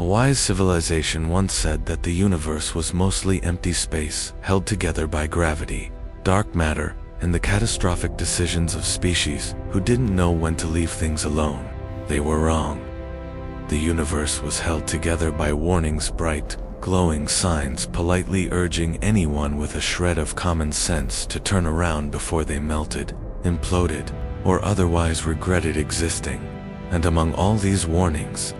A wise civilization once said that the universe was mostly empty space held together by gravity, dark matter, and the catastrophic decisions of species who didn't know when to leave things alone. They were wrong. The universe was held together by warnings, bright, glowing signs politely urging anyone with a shred of common sense to turn around before they melted, imploded, or otherwise regretted existing. And among all these warnings,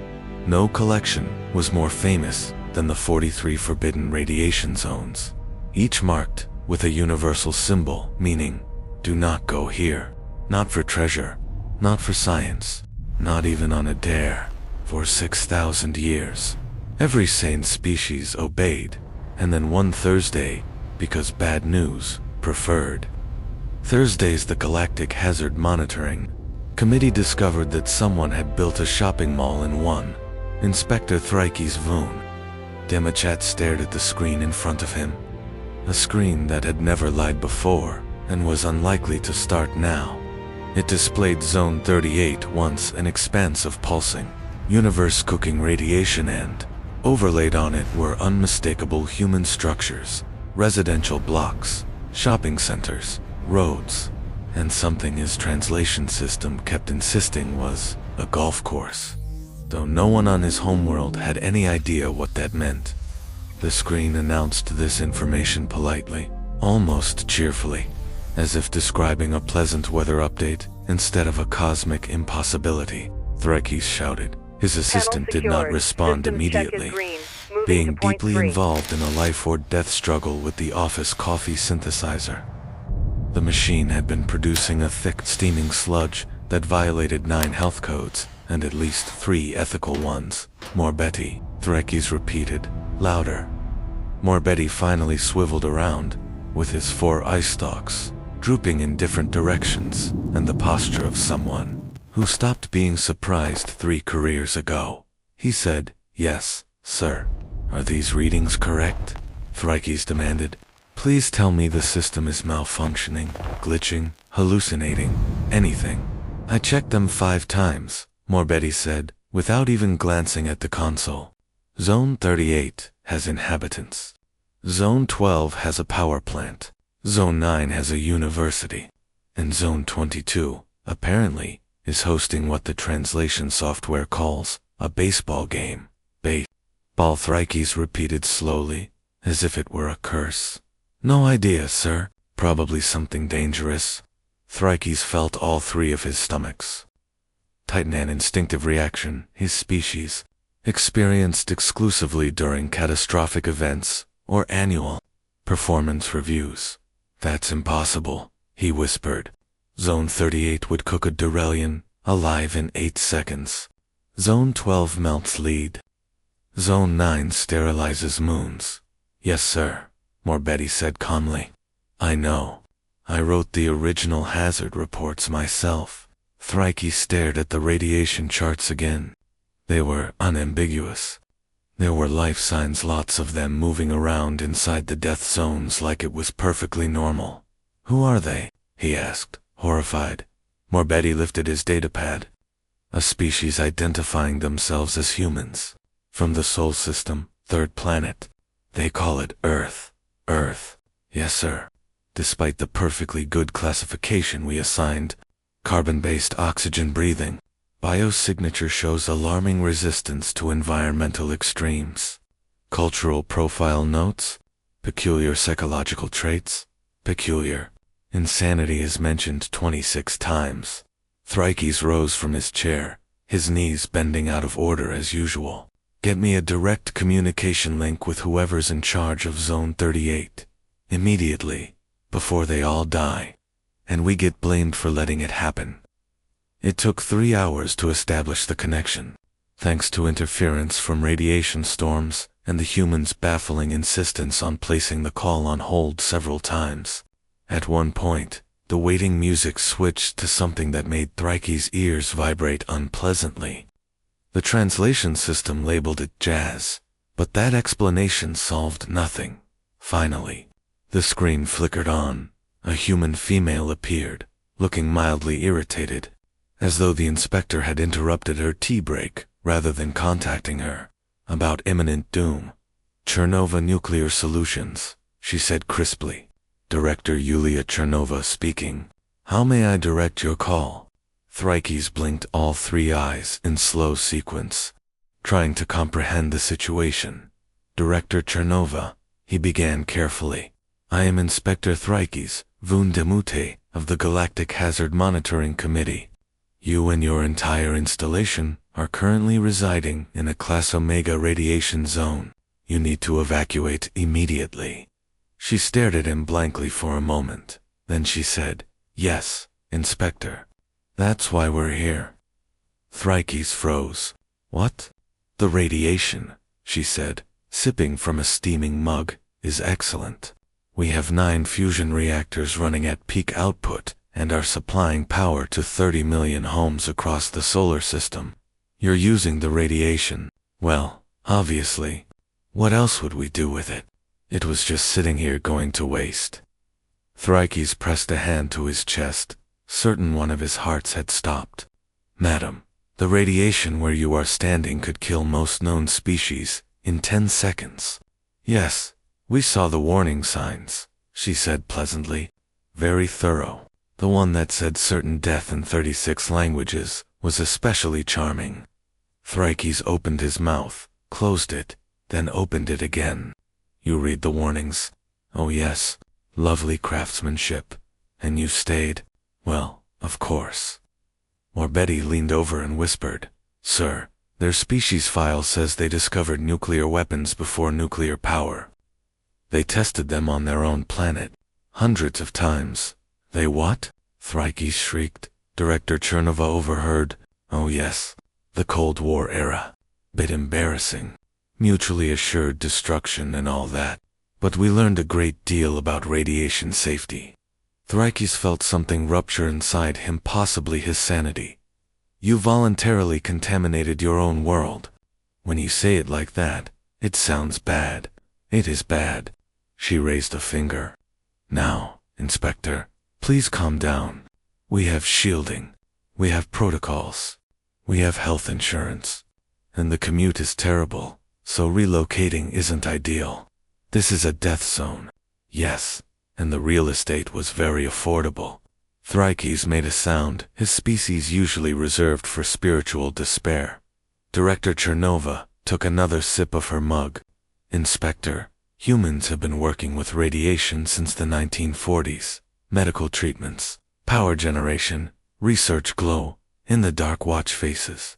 no collection was more famous than the 43 forbidden radiation zones, each marked with a universal symbol meaning, do not go here, not for treasure, not for science, not even on a dare. For 6,000 years, every sane species obeyed, and then one Thursday, because bad news preferred. Thursdays, the Galactic Hazard Monitoring Committee discovered that someone had built a shopping mall in one. Inspector Thrike's Voon. Demochat stared at the screen in front of him. A screen that had never lied before, and was unlikely to start now. It displayed Zone 38, once an expanse of pulsing, universe-cooking radiation, and overlaid on it were unmistakable human structures, residential blocks, shopping centers, roads, and something his translation system kept insisting was a golf course. Though no one on his homeworld had any idea what that meant. The screen announced this information politely, almost cheerfully, as if describing a pleasant weather update instead of a cosmic impossibility. Thrike shouted. His assistant did not respond immediately, being deeply involved in a life-or-death struggle with the office coffee synthesizer. The machine had been producing a thick, steaming sludge that violated 9 health codes and at least 3 ethical ones. Morbetti, Thrike repeated, louder. Morbetti finally swiveled around, with his 4 eye stalks drooping in different directions, and the posture of someone who stopped being surprised 3 careers ago. He said, yes, sir. Are these readings correct? Thrike demanded. Please tell me the system is malfunctioning, glitching, hallucinating, anything. I checked them 5 times, Morbetti said, without even glancing at the console. Zone 38 has inhabitants. Zone 12 has a power plant. Zone 9 has a university. And Zone 22, apparently, is hosting what the translation software calls a baseball game. Baseball, Thrike repeated slowly, as if it were a curse. No idea, sir. Probably something dangerous. Thrike felt all 3 of his stomachs tighten, an instinctive reaction his species experienced exclusively during catastrophic events or annual performance reviews. That's impossible, he whispered. Zone 38 would cook a Durelian alive in 8 seconds. Zone 12 melts lead. Zone 9 sterilizes moons. Yes, sir, Morbetti said calmly. I know. I wrote the original hazard reports myself. Thrike stared at the radiation charts again. They were unambiguous. There were life signs, lots of them moving around inside the death zones like it was perfectly normal. Who are they? He asked, horrified. Morbetti lifted his datapad. A species identifying themselves as humans. From the Sol system, 3rd planet. They call it Earth. Earth. Yes, sir. Despite the perfectly good classification we assigned, carbon-based oxygen breathing, biosignature shows alarming resistance to environmental extremes. Cultural profile notes, peculiar psychological traits, peculiar. Insanity is mentioned 26 times. Thrike rose from his chair, his knees bending out of order as usual. Get me a direct communication link with whoever's in charge of Zone 38. Immediately, before they all die. And we get blamed for letting it happen. It took 3 hours to establish the connection, thanks to interference from radiation storms and the humans' baffling insistence on placing the call on hold several times. At one point, the waiting music switched to something that made Thrike's ears vibrate unpleasantly. The translation system labeled it jazz, but that explanation solved nothing. Finally, the screen flickered on. A human female appeared, looking mildly irritated, as though the inspector had interrupted her tea break rather than contacting her. About imminent doom. Chernova Nuclear Solutions, she said crisply. Director Yulia Chernova speaking. How may I direct your call? Thrikes blinked all three eyes in slow sequence, trying to comprehend the situation. Director Chernova, he began carefully. I am Inspector Thrikes, Vun Demute, of the Galactic Hazard Monitoring Committee. You and your entire installation are currently residing in a Class Omega radiation zone. You need to evacuate immediately. She stared at him blankly for a moment. Then she said, Yes, Inspector. That's why we're here. Thrikes froze. What? The radiation, she said, sipping from a steaming mug, is excellent. We have 9 fusion reactors running at peak output and are supplying power to 30 million homes across the solar system. You're using the radiation. Well, obviously. What else would we do with it? It was just sitting here going to waste. Thrikes pressed a hand to his chest, certain one of his hearts had stopped. Madam, the radiation where you are standing could kill most known species in 10 seconds. Yes, we saw the warning signs, she said pleasantly. Very thorough. The one that said certain death in 36 languages was especially charming. Thrikes opened his mouth, closed it, then opened it again. You read the warnings? Oh yes, lovely craftsmanship. And you stayed? Well, of course. Morbetti leaned over and whispered, Sir, their species file says they discovered nuclear weapons before nuclear power. They tested them on their own planet, hundreds of times. They what? Thrikes shrieked. Director Chernova overheard. Oh yes, the Cold War era. Bit embarrassing. Mutually assured destruction and all that. But we learned a great deal about radiation safety. Thrikes felt something rupture inside him, possibly his sanity. You voluntarily contaminated your own world. When you say it like that, it sounds bad. It is bad. She raised a finger. Now, Inspector, please calm down. We have shielding. We have protocols. We have health insurance. And the commute is terrible, so relocating isn't ideal. This is a death zone. Yes, and the real estate was very affordable. Thrikes made a sound his species usually reserved for spiritual despair. Director Chernova took another sip of her mug. Inspector, humans have been working with radiation since the 1940s. Medical treatments, power generation, research glow, in the dark watch faces.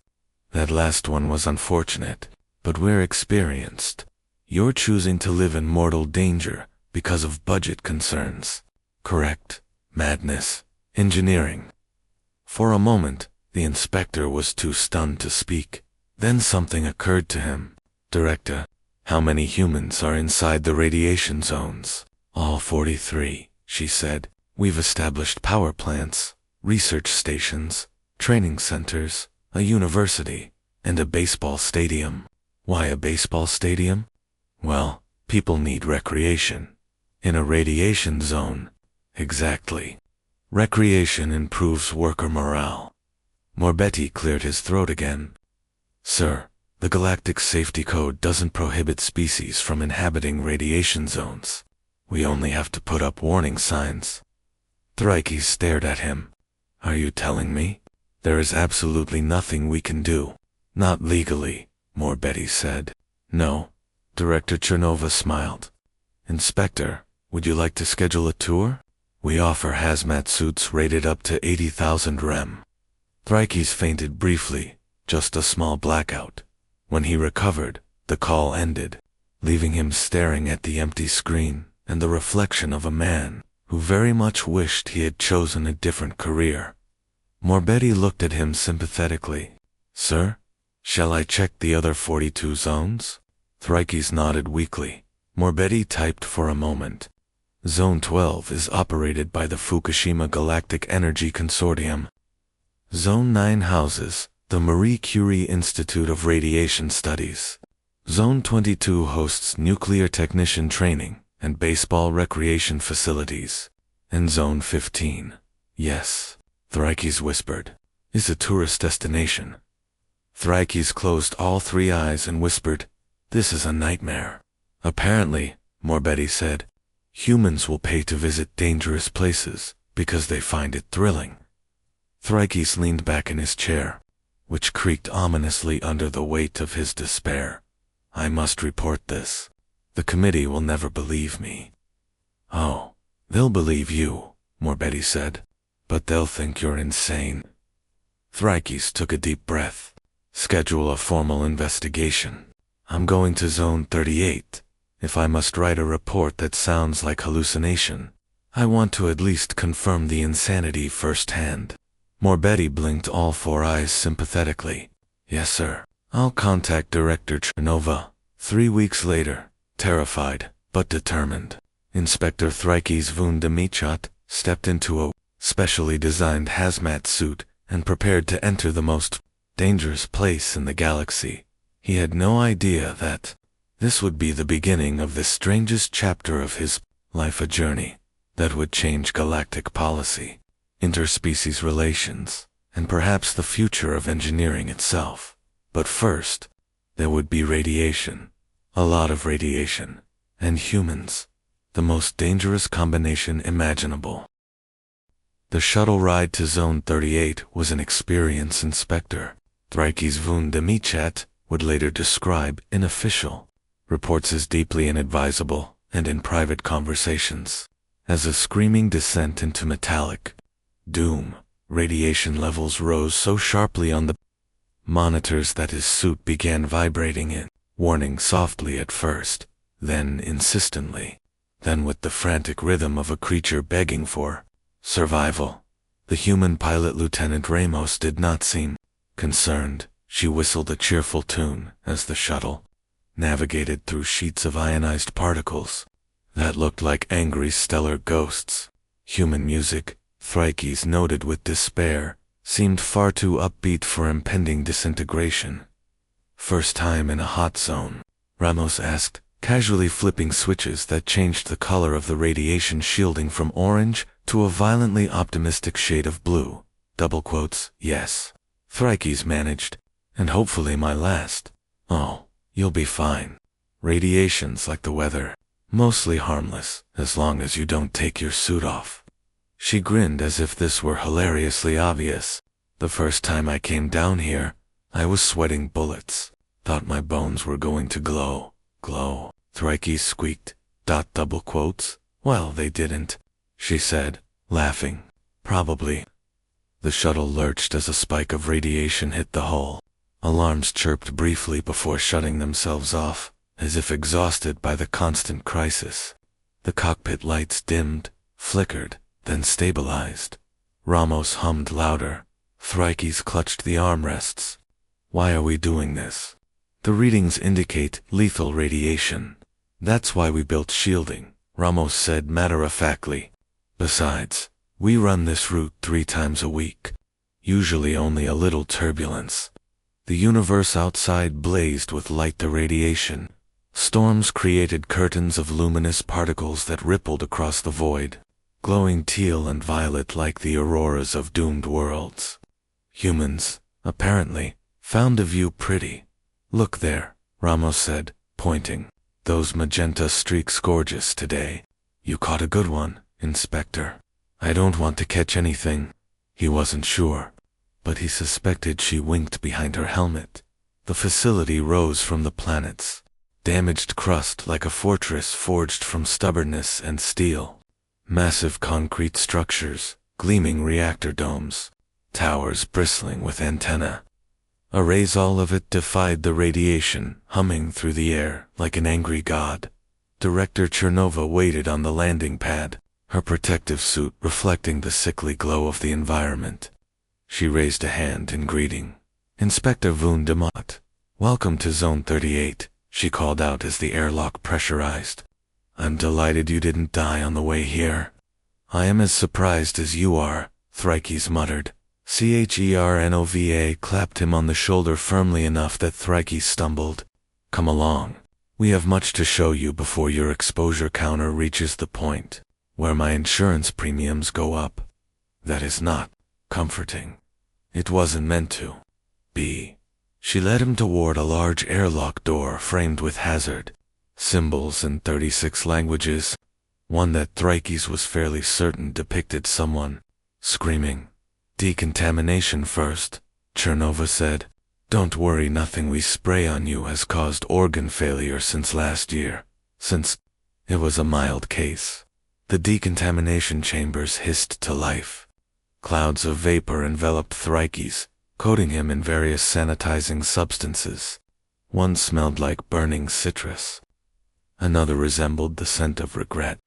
That last one was unfortunate, but we're experienced. You're choosing to live in mortal danger because of budget concerns. Correct? Madness. Engineering. For a moment, the inspector was too stunned to speak. Then something occurred to him. Director, how many humans are inside the radiation zones? All 43, she said. We've established power plants, research stations, training centers, a university, and a baseball stadium. Why a baseball stadium? Well, people need recreation. In a radiation zone. Exactly. Recreation improves worker morale. Morbetti cleared his throat again. Sir, the Galactic Safety Code doesn't prohibit species from inhabiting radiation zones. We only have to put up warning signs. Thrikes stared at him. Are you telling me? There is absolutely nothing we can do. Not legally, Morbetti said. No. Director Chernova smiled. Inspector, would you like to schedule a tour? We offer hazmat suits rated up to 80,000 rem. Thrikes fainted briefly, just a small blackout. When he recovered, the call ended, leaving him staring at the empty screen and the reflection of a man who very much wished he had chosen a different career. Morbetti looked at him sympathetically. Sir, shall I check the other 42 zones? Thrikes nodded weakly. Morbetti typed for a moment. Zone 12 is operated by the Fukushima Galactic Energy Consortium. Zone 9 houses the Marie Curie Institute of Radiation Studies. Zone 22 hosts nuclear technician training and baseball recreation facilities. And Zone 15, yes, Thrikes whispered, is a tourist destination. Thrikes closed all three eyes and whispered, This is a nightmare. Apparently, Morbetti said, humans will pay to visit dangerous places because they find it thrilling. Thrikes leaned back in his chair, which creaked ominously under the weight of his despair. I must report this. The committee will never believe me. Oh, they'll believe you, Morbetti said, but they'll think you're insane. Thrikes took a deep breath. Schedule a formal investigation. I'm going to Zone 38. If I must write a report that sounds like hallucination, I want to at least confirm the insanity firsthand. Morbetti blinked all four eyes sympathetically. Yes, sir. I'll contact Director Chernova. 3 weeks later, terrified but determined, Inspector Thrikes von Demichat stepped into a specially designed hazmat suit and prepared to enter the most dangerous place in the galaxy. He had no idea that this would be the beginning of the strangest chapter of his life, a journey that would change galactic policy, interspecies relations, and perhaps the future of engineering itself. But first, there would be radiation, a lot of radiation, and humans, the most dangerous combination imaginable. The shuttle ride to Zone 38 was an experience. Inspector Thrikes von Demichat would later describe in official reports as deeply inadvisable and in private conversations as a screaming descent into metallic doom. Radiation levels rose so sharply on the monitors that his suit began vibrating in, warning softly at first, then insistently, then with the frantic rhythm of a creature begging for survival. The human pilot, Lieutenant Ramos, did not seem concerned. She whistled a cheerful tune as the shuttle navigated through sheets of ionized particles that looked like angry stellar ghosts. Human music, Thrikes noted with despair, seemed far too upbeat for impending disintegration. First time in a hot zone? Ramos asked, casually flipping switches that changed the color of the radiation shielding from orange to a violently optimistic shade of blue. Double quotes, yes. Thrikes managed, and hopefully my last. Oh, you'll be fine. Radiation's like the weather, mostly harmless, as long as you don't take your suit off. She grinned as if this were hilariously obvious. The first time I came down here, I was sweating bullets. Thought my bones were going to glow. Glow, Thrikes squeaked. Double quotes. Well, they didn't, she said, laughing. Probably. The shuttle lurched as a spike of radiation hit the hull. Alarms chirped briefly before shutting themselves off, as if exhausted by the constant crisis. The cockpit lights dimmed, flickered, then stabilized. Ramos hummed louder. Thrikes clutched the armrests. Why are we doing this? The readings indicate lethal radiation. That's why we built shielding, Ramos said matter-of-factly. Besides, we run this route 3 times a week. Usually only a little turbulence. The universe outside blazed with light irradiation. Storms created curtains of luminous particles that rippled across the void, glowing teal and violet like the auroras of doomed worlds. Humans, apparently, found the view pretty. Look there, Ramos said, pointing. Those magenta streaks gorgeous today. You caught a good one, Inspector. I don't want to catch anything. He wasn't sure, but he suspected she winked behind her helmet. The facility rose from the planet's damaged crust like a fortress forged from stubbornness and steel. Massive concrete structures, gleaming reactor domes, towers bristling with antennae. Arrays, all of it defied the radiation, humming through the air like an angry god. Director Chernova waited on the landing pad, her protective suit reflecting the sickly glow of the environment. She raised a hand in greeting. Inspector von Demichat, welcome to Zone 38, she called out as the airlock pressurized. I'm delighted you didn't die on the way here. I am as surprised as you are, Thrikes muttered. Chernova clapped him on the shoulder firmly enough that Thrikes stumbled. Come along. We have much to show you before your exposure counter reaches the point where my insurance premiums go up. That is not comforting. It wasn't meant to be. She led him toward a large airlock door framed with hazard symbols in 36 languages, one that Thrikes was fairly certain depicted someone screaming. Decontamination first, Chernova said. Don't worry, nothing we spray on you has caused organ failure since last year. Since it was a mild case. The decontamination chambers hissed to life. Clouds of vapor enveloped Thrikes, coating him in various sanitizing substances. One smelled like burning citrus. Another resembled the scent of regret.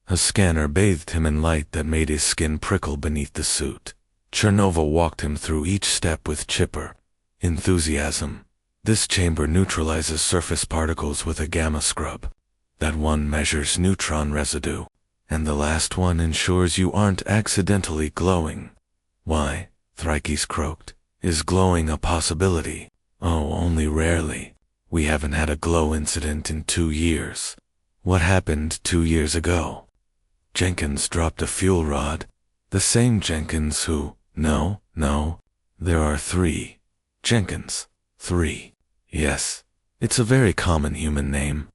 A scanner bathed him in light that made his skin prickle beneath the suit. Chernova walked him through each step with chipper enthusiasm. This chamber neutralizes surface particles with a gamma scrub. That one measures neutron residue. And the last one ensures you aren't accidentally glowing. Why, Thrikes croaked, is glowing a possibility? Oh, only rarely. We haven't had a glow incident in 2 years. What happened 2 years ago? Jenkins dropped a fuel rod. The same Jenkins who, no, there are 3. Jenkins. 3. Yes, it's a very common human name.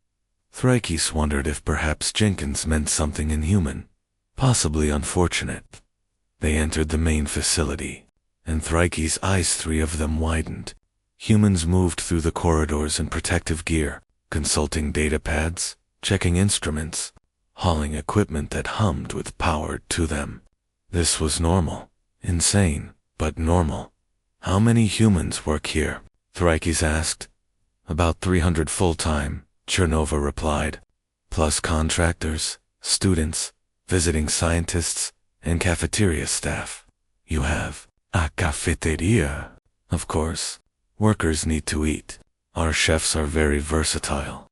Thrikes wondered if perhaps Jenkins meant something inhuman, possibly unfortunate. They entered the main facility, and Thrikes' eyes, 3 of them, widened. Humans moved through the corridors in protective gear, consulting data pads, checking instruments, hauling equipment that hummed with power to them. This was normal. Insane, but normal. How many humans work here? Thrikes asked. About 300 full-time, Chernova replied, plus contractors, students, visiting scientists, and cafeteria staff. You have a cafeteria. Of course, workers need to eat. Our chefs are very versatile.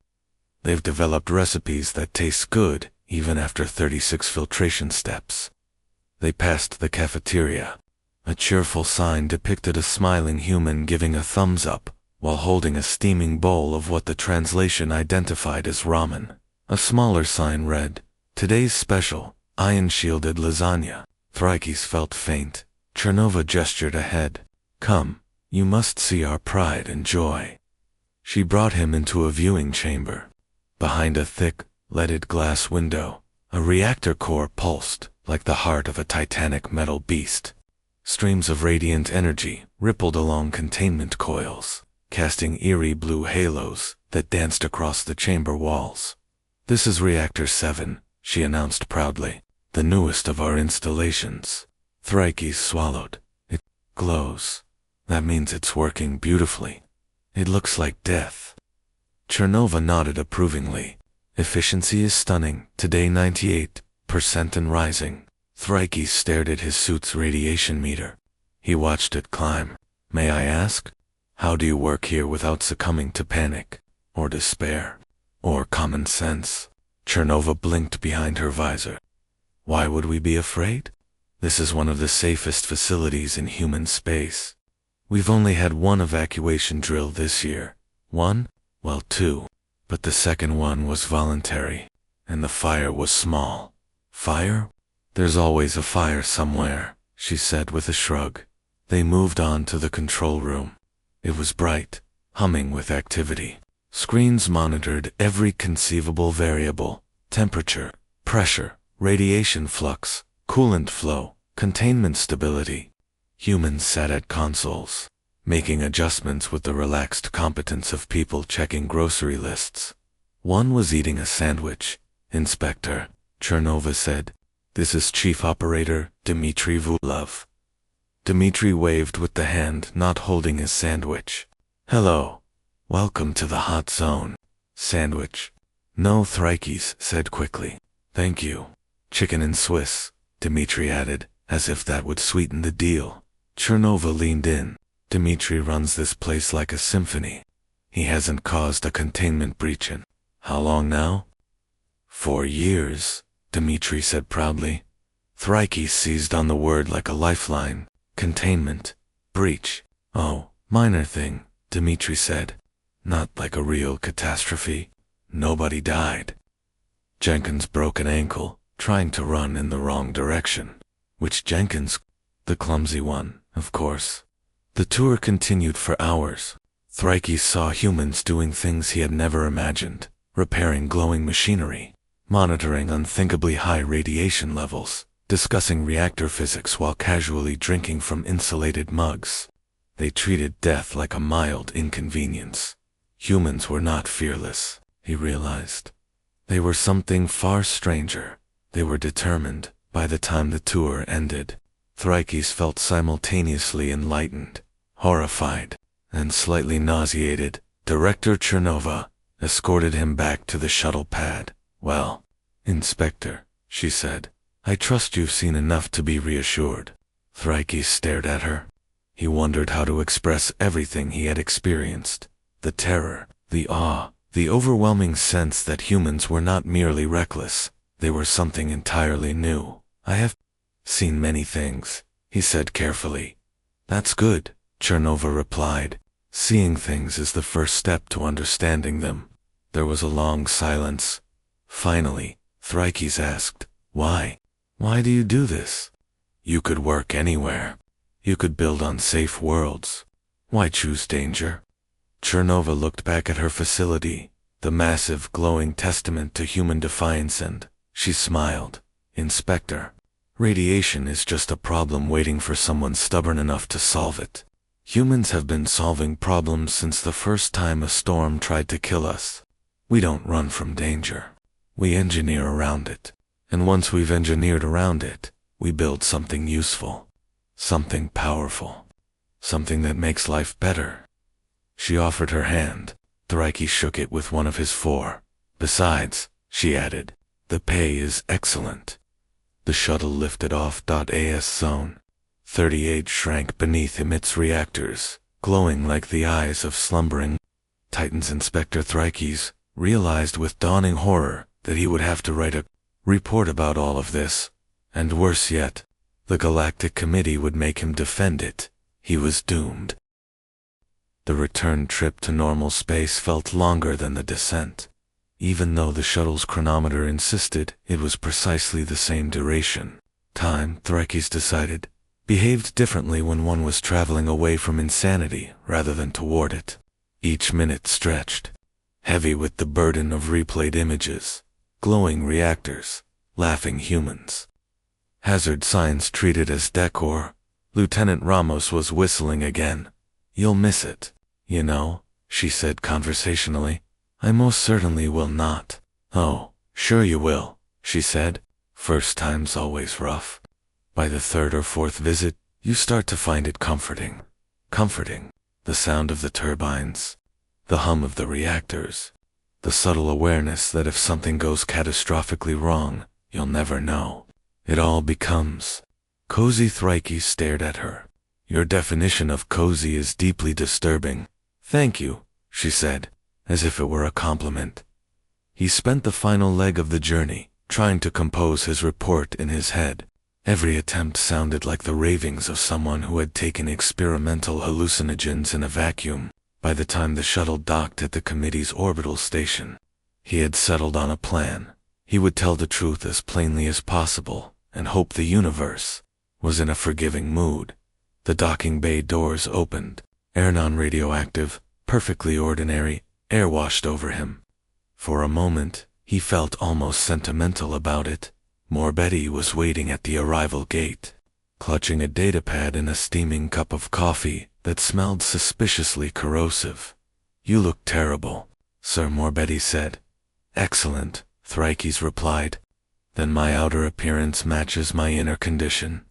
They've developed recipes that taste good even after 36 filtration steps. They passed the cafeteria. A cheerful sign depicted a smiling human giving a thumbs up while holding a steaming bowl of what the translation identified as ramen. A smaller sign read, "Today's special, ion-shielded lasagna." Thrikes felt faint. Chernova gestured ahead. Come, you must see our pride and joy. She brought him into a viewing chamber. Behind a thick, leaded glass window, a reactor core pulsed like the heart of a titanic metal beast. Streams of radiant energy rippled along containment coils, casting eerie blue halos that danced across the chamber walls. This is Reactor 7, she announced proudly, the newest of our installations. Thrikes swallowed. It glows. That means it's working beautifully. It looks like death. Chernova nodded approvingly. Efficiency is stunning, today 98% and rising. Thrikes stared at his suit's radiation meter. He watched it climb. May I ask? How do you work here without succumbing to panic, or despair, or common sense? Chernova blinked behind her visor. Why would we be afraid? This is one of the safest facilities in human space. We've only had 1 evacuation drill this year. 1? Well, 2. But the second one was voluntary, and the fire was small. Fire? There's always a fire somewhere, she said with a shrug. They moved on to the control room. It was bright, humming with activity. Screens monitored every conceivable variable: temperature, pressure, radiation flux, coolant flow, containment stability. Humans sat at consoles, making adjustments with the relaxed competence of people checking grocery lists. One was eating a sandwich. Inspector, Chernova said. This is Chief Operator Dmitry Vulov. Dmitry waved with the hand not holding his sandwich. Hello. Welcome to the hot zone. Sandwich. No, Thrikes said quickly. Thank you. Chicken and Swiss, Dmitry added, as if that would sweeten the deal. Chernova leaned in. Dmitry runs this place like a symphony. He hasn't caused a containment breach in how long now? 4 years. Dmitry said proudly. Thrikes seized on the word like a lifeline. Containment. Breach. Oh, minor thing, Dmitry said. Not like a real catastrophe. Nobody died. Jenkins broke an ankle, trying to run in the wrong direction. Which Jenkins? The clumsy one, of course. The tour continued for hours. Thrikes saw humans doing things he had never imagined, repairing glowing machinery, monitoring unthinkably high radiation levels, discussing reactor physics while casually drinking from insulated mugs. They treated death like a mild inconvenience. Humans were not fearless, he realized. They were something far stranger. They were determined. By the time the tour ended, Thrikes felt simultaneously enlightened, horrified, and slightly nauseated. Director Chernova escorted him back to the shuttle pad. "Well, Inspector," she said, "I trust you've seen enough to be reassured." Thrikes stared at her. He wondered how to express everything he had experienced. The terror, the awe, the overwhelming sense that humans were not merely reckless, they were something entirely new. "I have seen many things," he said carefully. "That's good," Chernova replied. "Seeing things is the first step to understanding them." There was a long silence. Finally, Thrikes asked, "Why? Why do you do this? You could work anywhere. You could build on safe worlds. Why choose danger?" Chernova looked back at her facility, the massive, glowing testament to human defiance, and she smiled. "Inspector, radiation is just a problem waiting for someone stubborn enough to solve it. Humans have been solving problems since the first time a storm tried to kill us. We don't run from danger. We engineer around it. And once we've engineered around it, we build something useful, something powerful, something that makes life better." She offered her hand. Thrikes shook it with one of his four. "Besides," she added, "the pay is excellent." The shuttle lifted off. AS Zone 38 shrank beneath its reactors, glowing like the eyes of slumbering Titans. Inspector Thrikes realized with dawning horror that he would have to write a report about all of this, and worse yet, the Galactic Committee would make him defend it. He was doomed. The return trip to normal space felt longer than the descent. Even though the shuttle's chronometer insisted it was precisely the same duration. Time, Thrikes decided, behaved differently when one was traveling away from insanity rather than toward it. Each minute stretched, heavy with the burden of replayed images, glowing reactors, laughing humans. Hazard signs treated as decor. Lieutenant Ramos was whistling again. "You'll miss it, you know," she said conversationally. "I most certainly will not." "Oh, sure you will," she said. "First time's always rough. By the third or fourth visit, you start to find it comforting." Comforting. The sound of the turbines, the hum of the reactors, the subtle awareness that if something goes catastrophically wrong, you'll never know. It all becomes cozy. Thrikes stared at her. "Your definition of cozy is deeply disturbing." "Thank you," she said, as if it were a compliment. He spent the final leg of the journey, trying to compose his report in his head. Every attempt sounded like the ravings of someone who had taken experimental hallucinogens in a vacuum. By the time the shuttle docked at the committee's orbital station, he had settled on a plan. He would tell the truth as plainly as possible, and hope the universe was in a forgiving mood. The docking bay doors opened. Air non-radioactive, perfectly ordinary, air washed over him. For a moment, he felt almost sentimental about it. Morbetti was waiting at the arrival gate, clutching a datapad and a steaming cup of coffee that smelled suspiciously corrosive. "You look terrible," Sir Morbetti said. "Excellent," Thrikes replied. "Then my outer appearance matches my inner condition."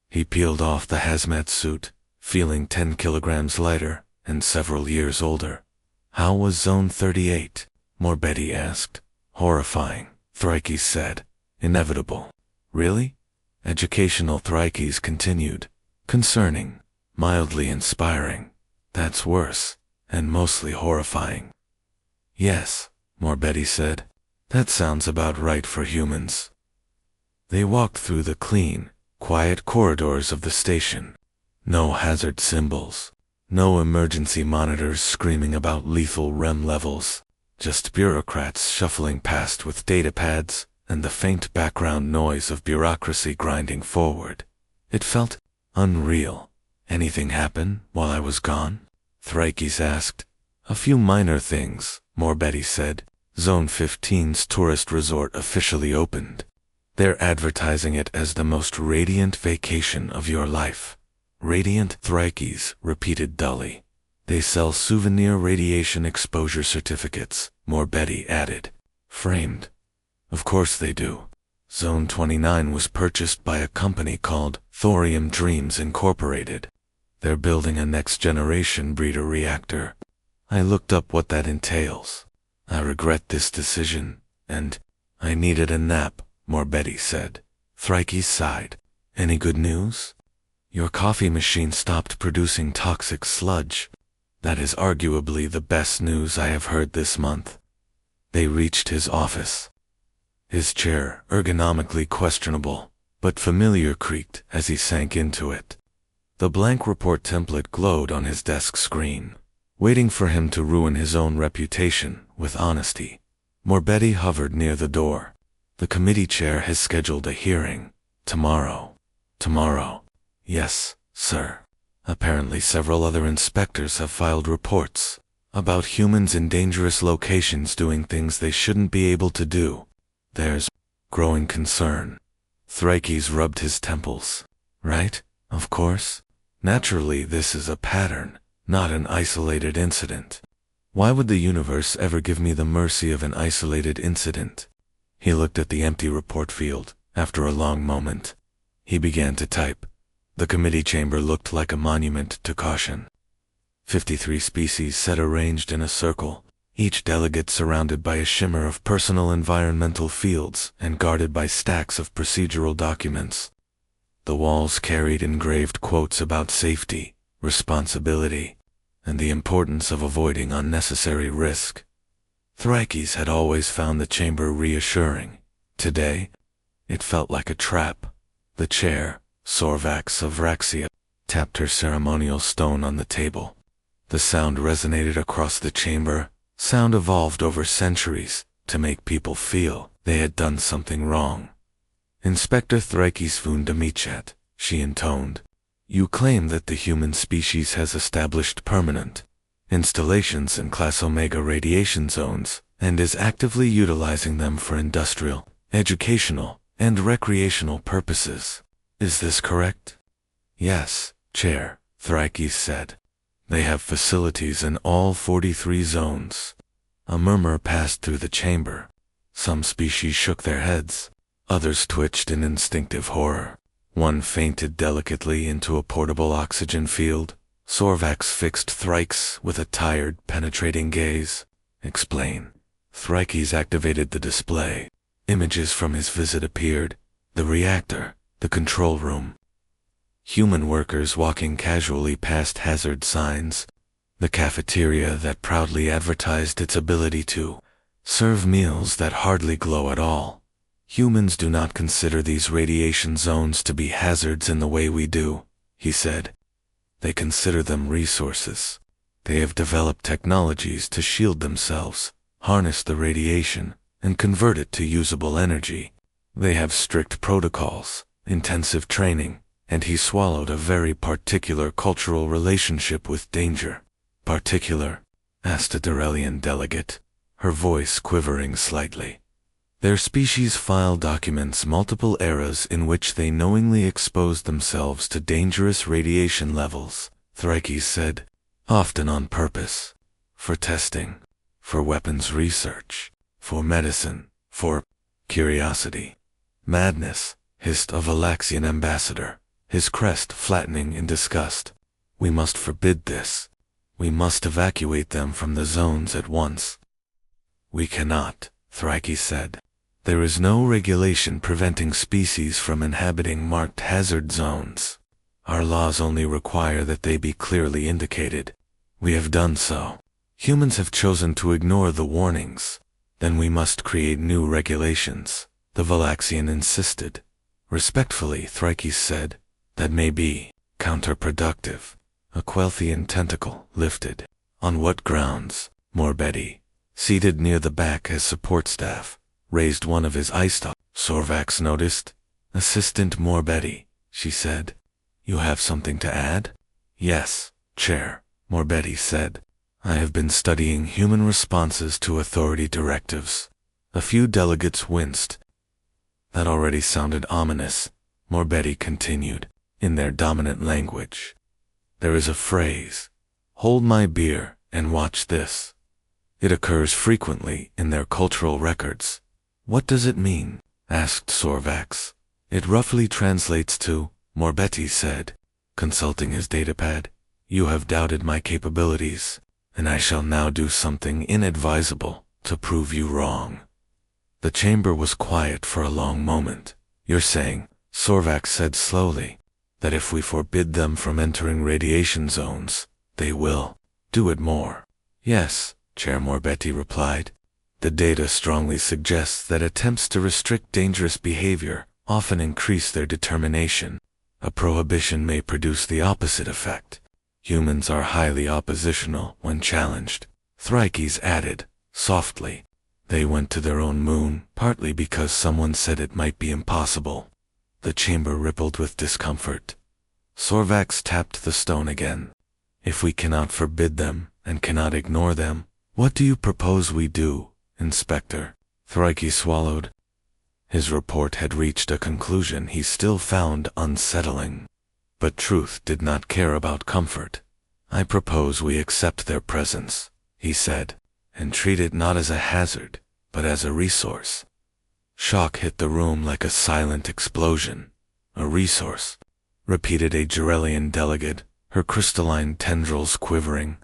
He peeled off the hazmat suit, feeling 10 kilograms lighter and several years older. "How was Zone 38? Morbetti asked. "Horrifying," Thrikes said. "Inevitable." "Really?" Educational. Thrikes continued. "Concerning. Mildly inspiring. That's worse, and mostly horrifying." "Yes," Morbetti said. "That sounds about right for humans." They walked through the clean, quiet corridors of the station. No hazard symbols. No emergency monitors screaming about lethal REM levels. Just bureaucrats shuffling past with datapads, and the faint background noise of bureaucracy grinding forward. It felt unreal. "Anything happen while I was gone?" Thraikes asked. A few minor things, Morbetti said. Zone 15's tourist resort officially opened. They're advertising it as the most radiant vacation of your life. Radiant, Thraikes repeated dully. They sell souvenir radiation exposure certificates, Morbetti added. Framed. Of course they do. Zone 29 was purchased by a company called Thorium Dreams Incorporated. They're building a next-generation breeder reactor. I looked up what that entails. I regret this decision, and I needed a nap, Morbetti said. Thraikes sighed. Any good news? Your coffee machine stopped producing toxic sludge. That is arguably the best news I have heard this month. They reached his office. His chair, ergonomically questionable, but familiar, creaked as he sank into it. The blank report template glowed on his desk screen, waiting for him to ruin his own reputation with honesty. Morbetti hovered near the door. The committee chair has scheduled a hearing. Tomorrow. Tomorrow. Yes, sir. Apparently several other inspectors have filed reports about humans in dangerous locations doing things they shouldn't be able to do. There's growing concern. Thraikes rubbed his temples. Right? Of course. Naturally, this is a pattern, not an isolated incident. Why would the universe ever give me the mercy of an isolated incident? He looked at the empty report field. After a long moment, he began to type. The committee chamber looked like a monument to caution. 53 species sat arranged in a circle, each delegate surrounded by a shimmer of personal environmental fields and guarded by stacks of procedural documents. The walls carried engraved quotes about safety, responsibility, and the importance of avoiding unnecessary risk. Thraikes had always found the chamber reassuring. Today, it felt like a trap. The chair, Sorvax of Raxia, tapped her ceremonial stone on the table. The sound resonated across the chamber. Sound evolved over centuries to make people feel they had done something wrong. Inspector Thraikes Vundamichat, she intoned. You claim that the human species has established permanent installations in Class Omega radiation zones and is actively utilizing them for industrial, educational, and recreational purposes. Is this correct? Yes, Chair, Thraikes said. They have facilities in all 43 zones. A murmur passed through the chamber. Some species shook their heads. Others twitched in instinctive horror. One fainted delicately into a portable oxygen field. Sorvax fixed Thraikes with a tired, penetrating gaze. Explain. Thraikes activated the display. Images from his visit appeared. The reactor, the control room. Human workers walking casually past hazard signs. The cafeteria that proudly advertised its ability to serve meals that hardly glow at all. Humans do not consider these radiation zones to be hazards in the way we do, he said. They consider them resources. They have developed technologies to shield themselves, harness the radiation, and convert it to usable energy. They have strict protocols, intensive training, and he swallowed a very particular cultural relationship with danger. Particular? Asked a Durelian delegate, her voice quivering slightly. Their species file documents multiple eras in which they knowingly exposed themselves to dangerous radiation levels, Thraikes said, often on purpose. For testing, for weapons research, for medicine, for curiosity. Madness, hissed a Valaxian ambassador, his crest flattening in disgust. We must forbid this. We must evacuate them from the zones at once. We cannot, Thraikes said. There is no regulation preventing species from inhabiting marked hazard zones. Our laws only require that they be clearly indicated. We have done so. Humans have chosen to ignore the warnings. Then we must create new regulations, the Valaxian insisted. Respectfully, Thraikes said, that may be counterproductive. A Quelthian tentacle lifted. On what grounds? Morbetti, seated near the back as support staff, raised one of his eye stalks. Sorvax noticed. Assistant Morbetti, she said. You have something to add? Yes, Chair, Morbetti said. I have been studying human responses to authority directives. A few delegates winced. That already sounded ominous, Morbetti continued, in their dominant language. There is a phrase, hold my beer and watch this. It occurs frequently in their cultural records. What does it mean? Asked Sorvax. It roughly translates to, Morbetti said, consulting his datapad, you have doubted my capabilities, and I shall now do something inadvisable to prove you wrong. The chamber was quiet for a long moment. You're saying, Sorvax said slowly, that if we forbid them from entering radiation zones, they will do it more. Yes, Chair Morbetti replied. The data strongly suggests that attempts to restrict dangerous behavior often increase their determination. A prohibition may produce the opposite effect. Humans are highly oppositional when challenged. Thrikes added, softly. They went to their own moon, partly because someone said it might be impossible. The chamber rippled with discomfort. Sorvax tapped the stone again. If we cannot forbid them, and cannot ignore them, what do you propose we do, Inspector? Thrike swallowed. His report had reached a conclusion he still found unsettling. But truth did not care about comfort. I propose we accept their presence, he said, and treat it not as a hazard, but as a resource. Shock hit the room like a silent explosion. A resource, repeated a Jarelian delegate, her crystalline tendrils quivering.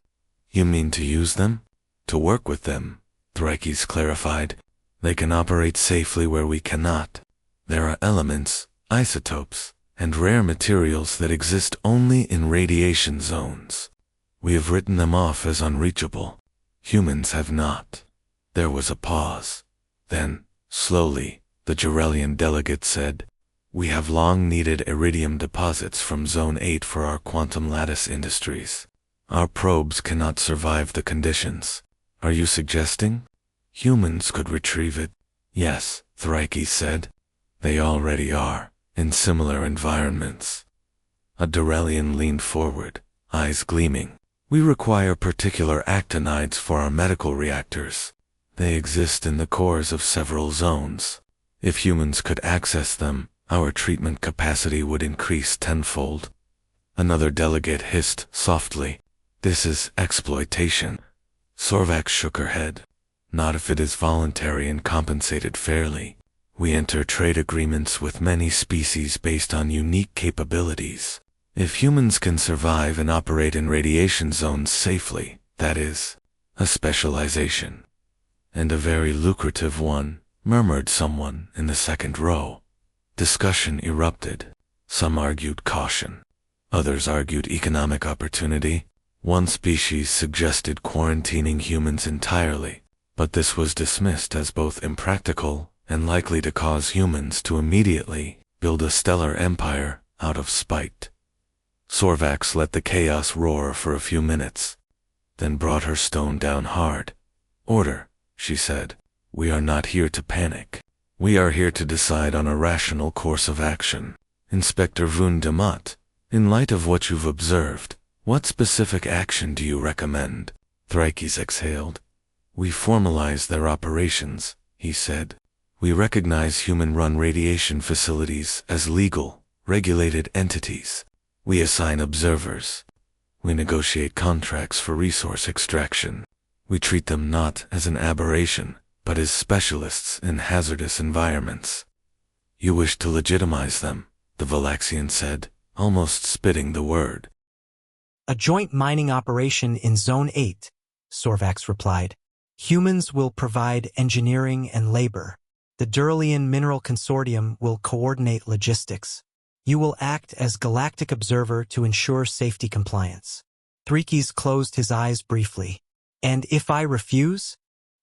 You mean to use them? To work with them, Thrikes clarified. They can operate safely where we cannot. There are elements, isotopes, and rare materials that exist only in radiation zones. We have written them off as unreachable. Humans have not. There was a pause. Then, slowly, the Jarelian delegate said, we have long needed iridium deposits from Zone 8 for our quantum lattice industries. Our probes cannot survive the conditions. Are you suggesting? Humans could retrieve it? Yes, Thrike said. They already are, in similar environments. A Jarelian leaned forward, eyes gleaming. We require particular actinides for our medical reactors. They exist in the cores of several zones. If humans could access them, our treatment capacity would increase tenfold. Another delegate hissed softly, this is exploitation. Sorvax shook her head. Not if it is voluntary and compensated fairly. We enter trade agreements with many species based on unique capabilities. If humans can survive and operate in radiation zones safely, that is a specialization. And a very lucrative one, murmured someone in the second row. Discussion erupted. Some argued caution. Others argued economic opportunity. One species suggested quarantining humans entirely, but this was dismissed as both impractical and likely to cause humans to immediately build a stellar empire out of spite. Sorvax let the chaos roar for a few minutes, then brought her stone down hard. Order, she said. We are not here to panic. We are here to decide on a rational course of action. Inspector Voon de Mott, in light of what you've observed, what specific action do you recommend? Thrikes exhaled. We formalize their operations, he said. We recognize human-run radiation facilities as legal, regulated entities. We assign observers. We negotiate contracts for resource extraction. We treat them not as an aberration, but as specialists in hazardous environments. You wish to legitimize them, the Valaxian said, almost spitting the word. A joint mining operation in Zone 8, Sorvax replied. Humans will provide engineering and labor. The Duralian Mineral Consortium will coordinate logistics. You will act as galactic observer to ensure safety compliance. Thrikes closed his eyes briefly. And if I refuse?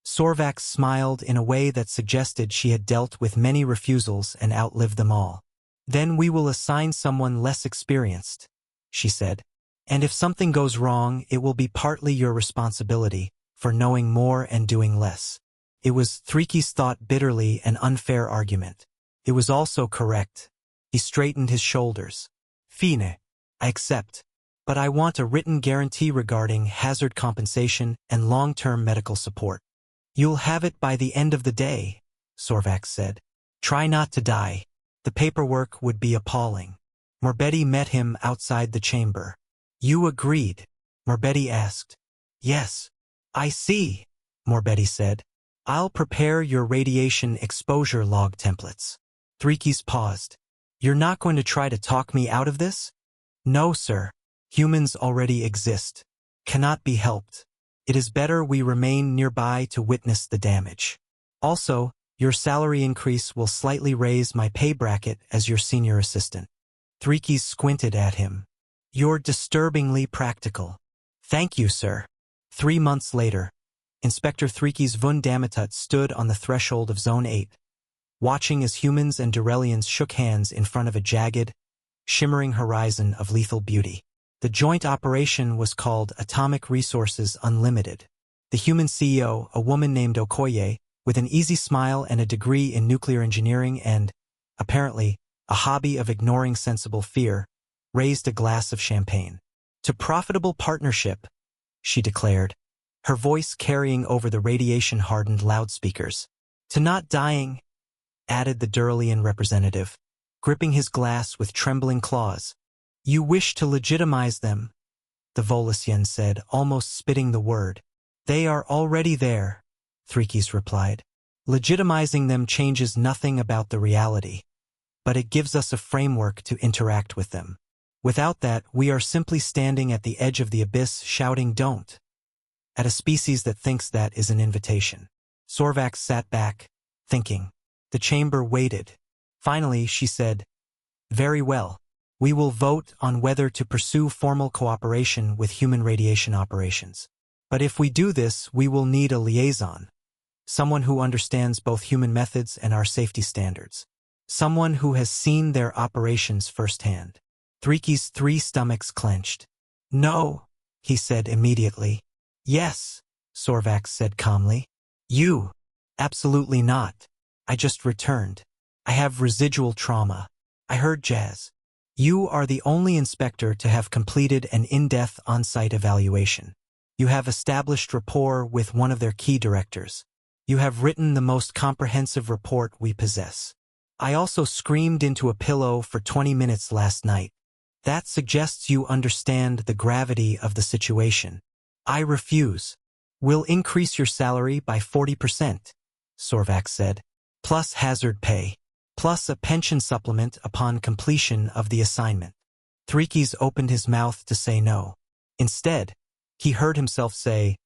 Sorvax smiled in a way that suggested she had dealt with many refusals and outlived them all. Then we will assign someone less experienced, she said. And if something goes wrong, it will be partly your responsibility for knowing more and doing less. It was, Thrikes thought bitterly, an unfair argument. It was also correct. He straightened his shoulders. Fine. I accept. but I want a written guarantee regarding hazard compensation and long-term medical support. You'll have it by the end of the day, Sorvax said. Try not to die. The paperwork would be appalling. Morbetti met him outside the chamber. You agreed? Morbetti asked. Yes. I see, Morbetti said. I'll prepare your radiation exposure log templates. Threekis paused. You're not going to try to talk me out of this? No, sir. Humans already exist. Cannot be helped. It is better we remain nearby to witness the damage. Also, your salary increase will slightly raise my pay bracket as your senior assistant. Threekis squinted at him. You're disturbingly practical. Thank you, sir. 3 months later, Inspector Threekis Vun Damatut stood on the threshold of Zone 8, watching as humans and Durelians shook hands in front of a jagged, shimmering horizon of lethal beauty. The joint operation was called Atomic Resources Unlimited. The human CEO, a woman named Okoye, with an easy smile and a degree in nuclear engineering and, apparently, a hobby of ignoring sensible fear, raised a glass of champagne. To profitable partnership, she declared, her voice carrying over the radiation-hardened loudspeakers. To not dying, added the Duralian representative, gripping his glass with trembling claws. You wish to legitimize them, the Volosian said, almost spitting the word. They are already there, Threekis replied. Legitimizing them changes nothing about the reality, but it gives us a framework to interact with them. Without that, we are simply standing at the edge of the abyss shouting don't, at a species that thinks that is an invitation. Sorvax sat back, thinking. The chamber waited. Finally, she said, Very well. We will vote on whether to pursue formal cooperation with human radiation operations. But if we do this, we will need a liaison. Someone who understands both human methods and our safety standards. Someone who has seen their operations firsthand. Threekis' 3 stomachs clenched. No, he said immediately. Yes, Sorvax said calmly. You? Absolutely not. I just returned. I have residual trauma. I heard jazz. You are the only inspector to have completed an in-depth on-site evaluation. You have established rapport with one of their key directors. You have written the most comprehensive report we possess. I also screamed into a pillow for 20 minutes last night. That suggests you understand the gravity of the situation. I refuse. We'll increase your salary by 40%, Sorvax said, plus hazard pay, plus a pension supplement upon completion of the assignment. Threekis opened his mouth to say no. Instead, he heard himself say,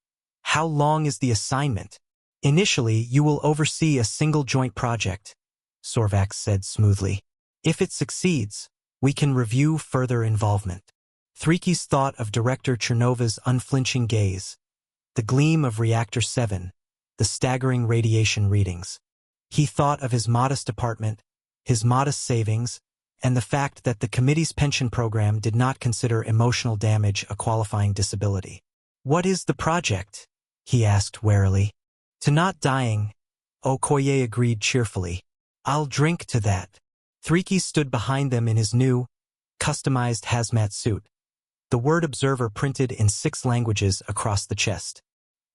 How long is the assignment? Initially, you will oversee a single joint project, Sorvax said smoothly. If it succeeds, we can review further involvement. Threekis thought of Director Chernova's unflinching gaze, the gleam of Reactor 7, the staggering radiation readings. He thought of his modest apartment, his modest savings, and the fact that the committee's pension program did not consider emotional damage a qualifying disability. What is the project? He asked warily. To not dying, Okoye agreed cheerfully. I'll drink to that. Threekis stood behind them in his new, customized hazmat suit, the word observer printed in 6 languages across the chest.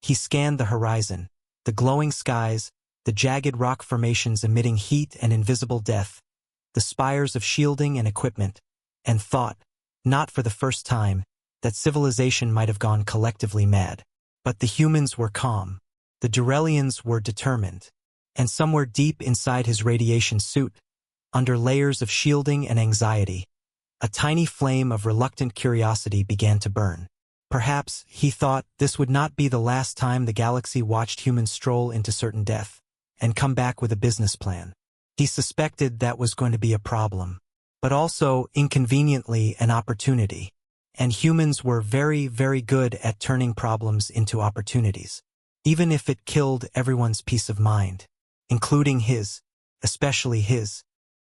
He scanned the horizon, the glowing skies, the jagged rock formations emitting heat and invisible death, the spires of shielding and equipment, and thought, not for the first time, that civilization might have gone collectively mad. But the humans were calm. The Durelians were determined. And somewhere deep inside his radiation suit, under layers of shielding and anxiety, a tiny flame of reluctant curiosity began to burn. Perhaps, he thought, this would not be the last time the galaxy watched humans stroll into certain death and come back with a business plan. He suspected that was going to be a problem, but also, inconveniently, an opportunity. And humans were very, very good at turning problems into opportunities, even if it killed everyone's peace of mind, including his, especially his.